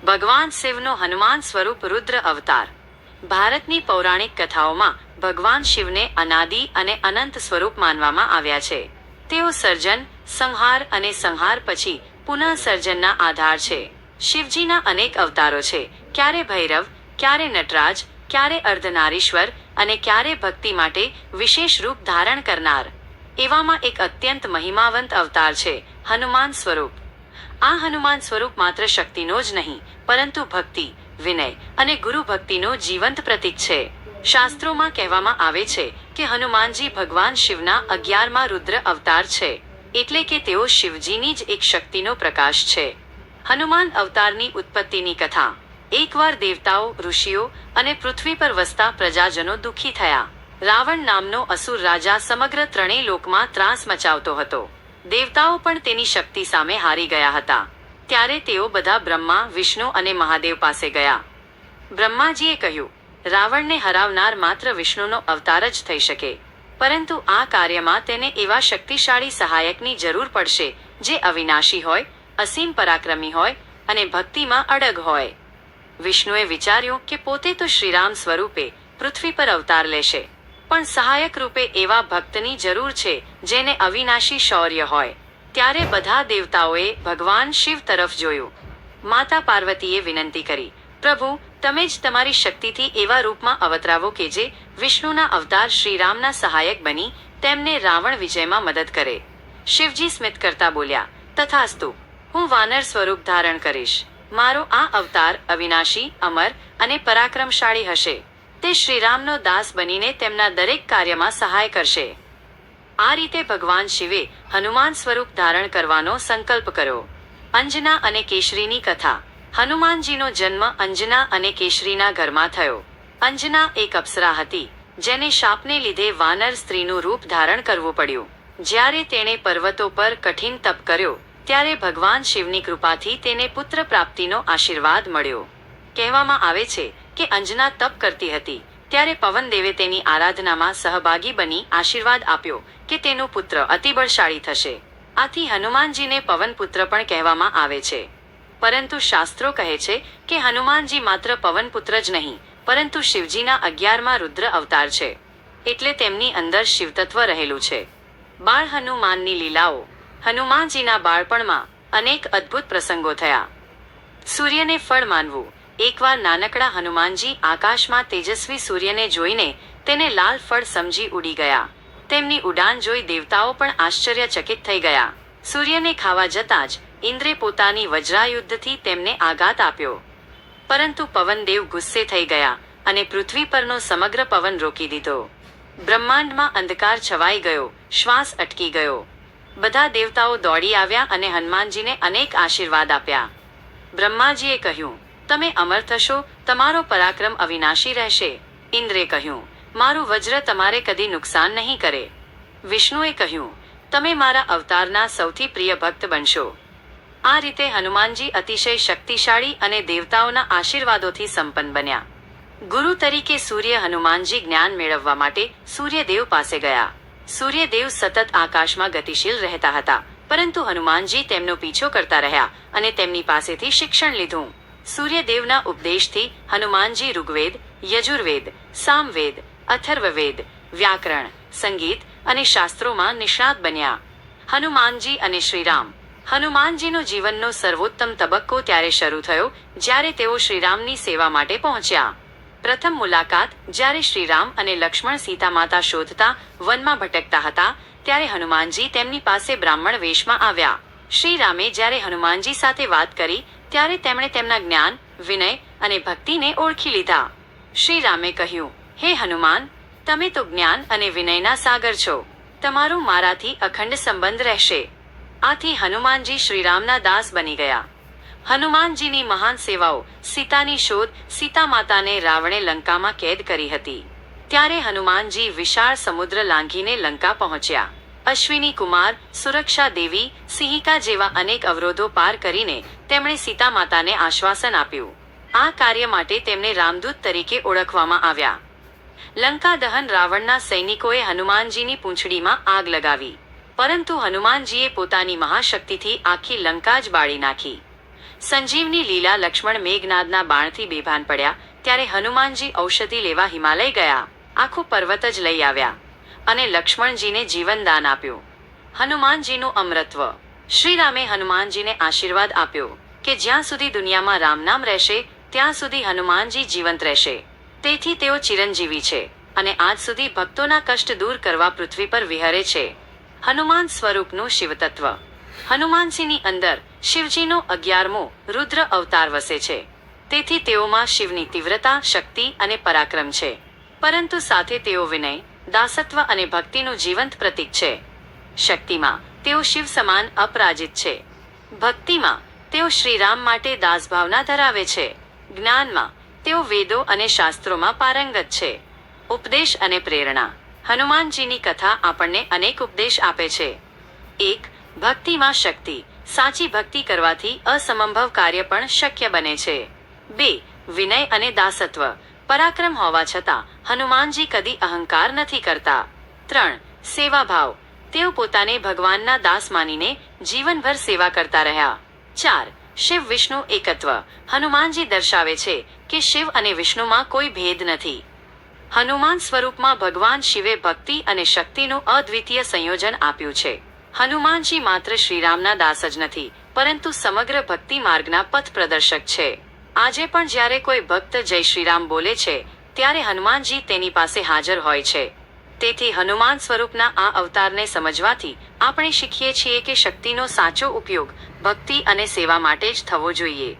ભગવાન શિવનો હનુમાન સ્વરૂપ રુદ્ર અવતાર. ભારતની પૌરાણિક કથાઓમાં ભગવાન શિવને અનાદિ અને અનંત સ્વરૂપ માનવામાં આવ્યા છે. તેઓ સર્જન, સંહાર અને સંહાર પછી પુનઃ સર્જનના આધાર છે. શિવજીના અનેક અવતારો છે, ક્યારે ભૈરવ, ક્યારે નટરાજ, ક્યારે અર્ધનારીશ્વર અને ક્યારે ભક્તિ માટે વિશેષ રૂપ ધારણ કરનાર. એવામાં એક અત્યંત મહિમાવંત અવતાર છે હનુમાન સ્વરૂપ. આ હનુમાન સ્વરૂપ માત્ર શક્તિનો જ નહીં, પરંતુ ભક્તિ, વિનય અને ગુરુ ભક્તિનો જીવંત પ્રતીક છે. શાસ્ત્રોમાં કહેવામાં આવે છે કે હનુમાનજી ભગવાન શિવના 11મા રુદ્ર અવતાર છે, એટલે કે તેઓ શિવજીની જ એક શક્તિનો પ્રકાશ છે. હનુમાન અવતારની ઉત્પત્તિની કથા. એકવાર દેવતાઓ, ઋષિઓ અને પૃથ્વી પર વસતા પ્રજાજનો દુઃખી થયા. રાવણ નામનો અસુર રાજા સમગ્ર ત્રણેય લોકમાં ત્રાસ મચાવતો હતો. દેવતાઓ પણ તેની શક્તિ સામે હારી ગયા હતા. ત્યારે તેઓ બધા બ્રહ્મા, વિષ્ણુ અને મહાદેવ પાસે ગયા. બ્રહ્માજીએ કહ્યું, રાવણને હરાવનાર માત્ર વિષ્ણુનો અવતાર જ થઈ શકે, પરંતુ આ કાર્યમાં તેને એવા શક્તિશાળી સહાયકની જરૂર પડશે જે અવિનાશી હોય, અસીમ પરાક્રમી હોય અને ભક્તિમાં અડગ હોય. વિષ્ણુએ વિચાર્યું કે પોતે તો શ્રીરામ સ્વરૂપે પૃથ્વી પર અવતાર લેશે, પણ સહાયક રૂપે એવા ભક્તની જરૂર છે જેને અવિનાશી શૌર્ય હોય. ત્યારે બધા દેવતાઓએ ભગવાન શિવ તરફ જોયું. માતા પાર્વતીએ વિનંતી કરી, પ્રભુ, તમે જ તમારી શક્તિથી એવા રૂપમાં અવતરાવો કે જે વિષ્ણુના અવતાર શ્રીરામના સહાયક બની તેમને રાવણ વિજયમાં મદદ કરે. શિવજી સ્મિત કરતા બોલ્યા, તથાસ્તુ, હું વાનર સ્વરૂપ ધારણ કરીશ. મારો આ અવતાર અવિનાશી, અમર અને પરાક્રમશાળી હશે. તે શ્રીરામનો દાસ બનીને તેમના દરેક કાર્યમાં સહાય કરશે. આ રીતે ભગવાન શિવે હનુમાન સ્વરૂપ ધારણ કરવાનો સંકલ્પ કર્યો. અંજના અને કેશરીની કથા. હનુમાનજીનો જન્મ અંજના અને કેશરીના ઘરમાં થયો. અંજના એક અપ્સરા હતી, જેને શાપને લીધે વાનર સ્ત્રીનું રૂપ ધારણ કરવું પડ્યું. જ્યારે તેણે પર્વતો પર કઠિન તપ કર્યો, ત્યારે ભગવાન શિવની કૃપાથી તેને પુત્ર પ્રાપ્તિનો આશીર્વાદ મળ્યો. કહેવામાં આવે છે કે અંજના તપ કરતી હતી ત્યારે પવનદેવે તેની આરાધનામાં સહભાગી બની આશીર્વાદ આપ્યો કે તેનો પુત્ર અતિબળશાળી થશે. આથી હનુમાનજીને પવનપુત્ર પણ કહેવામાં આવે છે. પરંતુ શાસ્ત્રો કહે છે કે હનુમાનજી માત્ર પવનપુત્ર જ નહીં, પરંતુ શિવજીના 11મા રુદ્ર અવતાર છે, એટલે તેમની અંદર શિવતત્વ રહેલું છે. બાળ હનુમાનની લીલાઓ. હનુમાનજીના બાળપણમાં અનેક અદ્ભુત પ્રસંગો થયા. સૂર્યને ફળ માનવું. એકવાર નાનકડા હનુમાનજી આકાશમાં તેજસ્વી સૂર્યને જોઈને તેને લાલ ફળ સમજી ઉડી ગયા. તેમની ઉડાન જોઈ દેવતાઓ પણ આશ્ચર્યચકિત થઈ ગયા. સૂર્યને ખાવા જતાં જ ઇન્દ્રે પોતાની વજ્રાયુધથી તેમને આઘાત આપ્યો. પરંતુ પવનદેવ ગુસ્સે થઈ ગયા અને પૃથ્વી પરનો સમગ્ર પવન રોકી દીધો. બ્રહ્માંડમાં અંધકાર છવાઈ ગયો, શ્વાસ અટકી ગયો. બધા દેવતાઓ દોડી આવ્યા અને હનુમાનજીને અનેક આશીર્વાદ આપ્યા. બ્રહ્માજીએ કહ્યું, તમે અમર થશો, તમારો પરાક્રમ અવિનાશી રહેશે. ઇન્દ્રે કહ્યું, મારું વજ્ર તમારે કદી નુકસાન નહીં કરે. વિષ્ણુએ કહ્યું, તમે મારા અવતારના સૌથી પ્રિય ભક્ત બનશો. આ રીતે હનુમાનજી અતિશય શક્તિશાળી અને દેવતાઓના આશીર્વાદોથી સંપન્ન બન્યા. ગુરુ તરીકે સૂર્ય. હનુમાનજી જ્ઞાન મેળવવા માટે સૂર્યદેવ પાસે ગયા. સૂર્યદેવ સતત આકાશમાં ગતિશીલ રહેતા હતા, પરંતુ હનુમાનજી તેમનો પીછો કરતા રહ્યા અને તેમની પાસેથી શિક્ષણ લીધું. સૂર્યદેવના ઉપદેશથી હનુમાનજી ઋગ્વેદ, યજુર્વેદ, સામવેદ, અથર્વવેદ, વ્યાકરણ, સંગીત અને શાસ્ત્રોમાં નિષ્ણાત બન્યા. હનુમાનજી અને શ્રીરામ. હનુમાનજીનો જીવનનો સર્વોત્તમ તબક્કો ત્યારે શરૂ થયો જ્યારે તેઓ શ્રીરામની સેવા માટે પહોંચ્યા. પ્રથમ મુલાકાત. જ્યારે શ્રીરામ અને લક્ષ્મણ સીતા માતા શોધતા વનમાં ભટકતા હતા, ત્યારે હનુમાનજી તેમની પાસે બ્રાહ્મણ વેશમાં આવ્યા. શ્રીરામે જ્યારે હનુમાનજી સાથે વાત કરી, ત્યારે તેમણે તેમના જ્ઞાન, વિનય અને ભક્તિને ઓળખી લીધા. શ્રીરામે કહ્યું, હે હનુમાન, તમે તો જ્ઞાન અને વિનયના સાગર છો. તમારો મારાથી અખંડ સંબંધ રહેશે. આથી હનુમાનજી શ્રીરામના દાસ બની ગયા. હનુમાનજીની મહાન સેવાઓ. સીતાની શોધ. સીતા માતાને રાવણે લંકામાં કેદ કરી હતી. ત્યારે હનુમાનજી વિશાળ સમુદ્ર લાંઘીને લંકા પહોંચ્યા. અશ્વિની કુમાર, સુરક્ષા દેવી, સિંહિકા જેવા અનેક અવરોધો પાર કરીને તેમણે સીતા માતાને આશ્વાસન આપ્યું. આ કાર્ય માટે તેમને રામદૂત તરીકે ઓળખવામાં આવ્યા. લંકા દહન. રાવણના સૈનિકોએ હનુમાનજીની પૂંછડીમાં આગ લગાવી, પરંતુ હનુમાનજીએ પોતાની મહાશક્તિથી આખી લંકા જ બાળી નાખી. સંજીવની લીલા લક્ષ્મણ મેઘનાદના બાણથી બેભાન પડ્યા ત્યારે હનુમાનજી ઔષધિ લેવા હિમાલય ગયા. આખું પર્વત જ લઈ આવ્યા અને લક્ષ્મણજીને જીવનદાન આપ્યું. હનુમાનજીનું અમરત્વ. શ્રીરામે હનુમાનજીને આશીર્વાદ આપ્યો કે જ્યાં સુધી દુનિયામાં રામ નામ રહેશે ત્યાં સુધી હનુમાનજી જીવંત રહેશે. તેથી તેઓ ચિરંજીવી છે અને આજ સુધી ભક્તોના કષ્ટ દૂર કરવા પૃથ્વી પર વિહરે છે. હનુમાન સ્વરૂપનું શિવતત્વ. હનુમાનજીની અંદર શિવજીનો 11મો રુદ્ર અવતાર વસે છે. તેથી તેઓમાં શિવની તીવ્રતા, શક્તિ અને પરાક્રમ છે. પરંતુ સાથે તેઓ વિનય, દાસત્વ અને ભક્તિનું જીવંત પ્રતીક છે. શક્તિમાં તેઓ શિવ સમાન અપરાજિત છે. ભક્તિમાં તેઓ શ્રીરામ માટે દાસભાવના ધરાવે છે. જ્ઞાનમાં તેઓ વેદો અને શાસ્ત્રોમાં પારંગત છે. ઉપદેશ અને પ્રેરણા. હનુમાનજીની કથા આપણને અનેક ઉપદેશ આપે છે. 1. ભક્તિમાં શક્તિ. સાચી ભક્તિ કરવાથી અસંભવ કાર્ય પણ શક્ય બને છે. 2. વિનય અને દાસત્વ. પરાક્રમ હોવા છતાં હનુમાનજી કદી અહંકાર નથી કરતા. 3. સેવાભાવ. તેઓ પોતાને ભગવાનના દાસ માનીને જીવનભર સેવા કરતા રહ્યા. 4. શિવ વિષ્ણુ એકત્વ. હનુમાનજી દર્શાવે છે કે શિવ અને વિષ્ણુમાં કોઈ ભેદ નથી. હનુમાન સ્વરૂપમાં ભગવાન શિવે ભક્તિ અને શક્તિનું અદ્વિતીય સંયોજન આપ્યું છે. હનુમાનજી માત્ર શ્રીરામના દાસ જ નથી પરંતુ સમગ્ર ભક્તિ માર્ગના પથ પ્રદર્શક છે. આજે પણ જ્યારે કોઈ ભક્ત જય શ્રીરામ બોલે છે ત્યારે હનુમાનજી તેની પાસે હાજર હોય છે. તેથી હનુમાન સ્વરૂપના આ અવતારને સમજવાથી આપણે શીખીએ છીએ કે શક્તિનો સાચો ઉપયોગ ભક્તિ અને સેવા માટે જ થવો જોઈએ.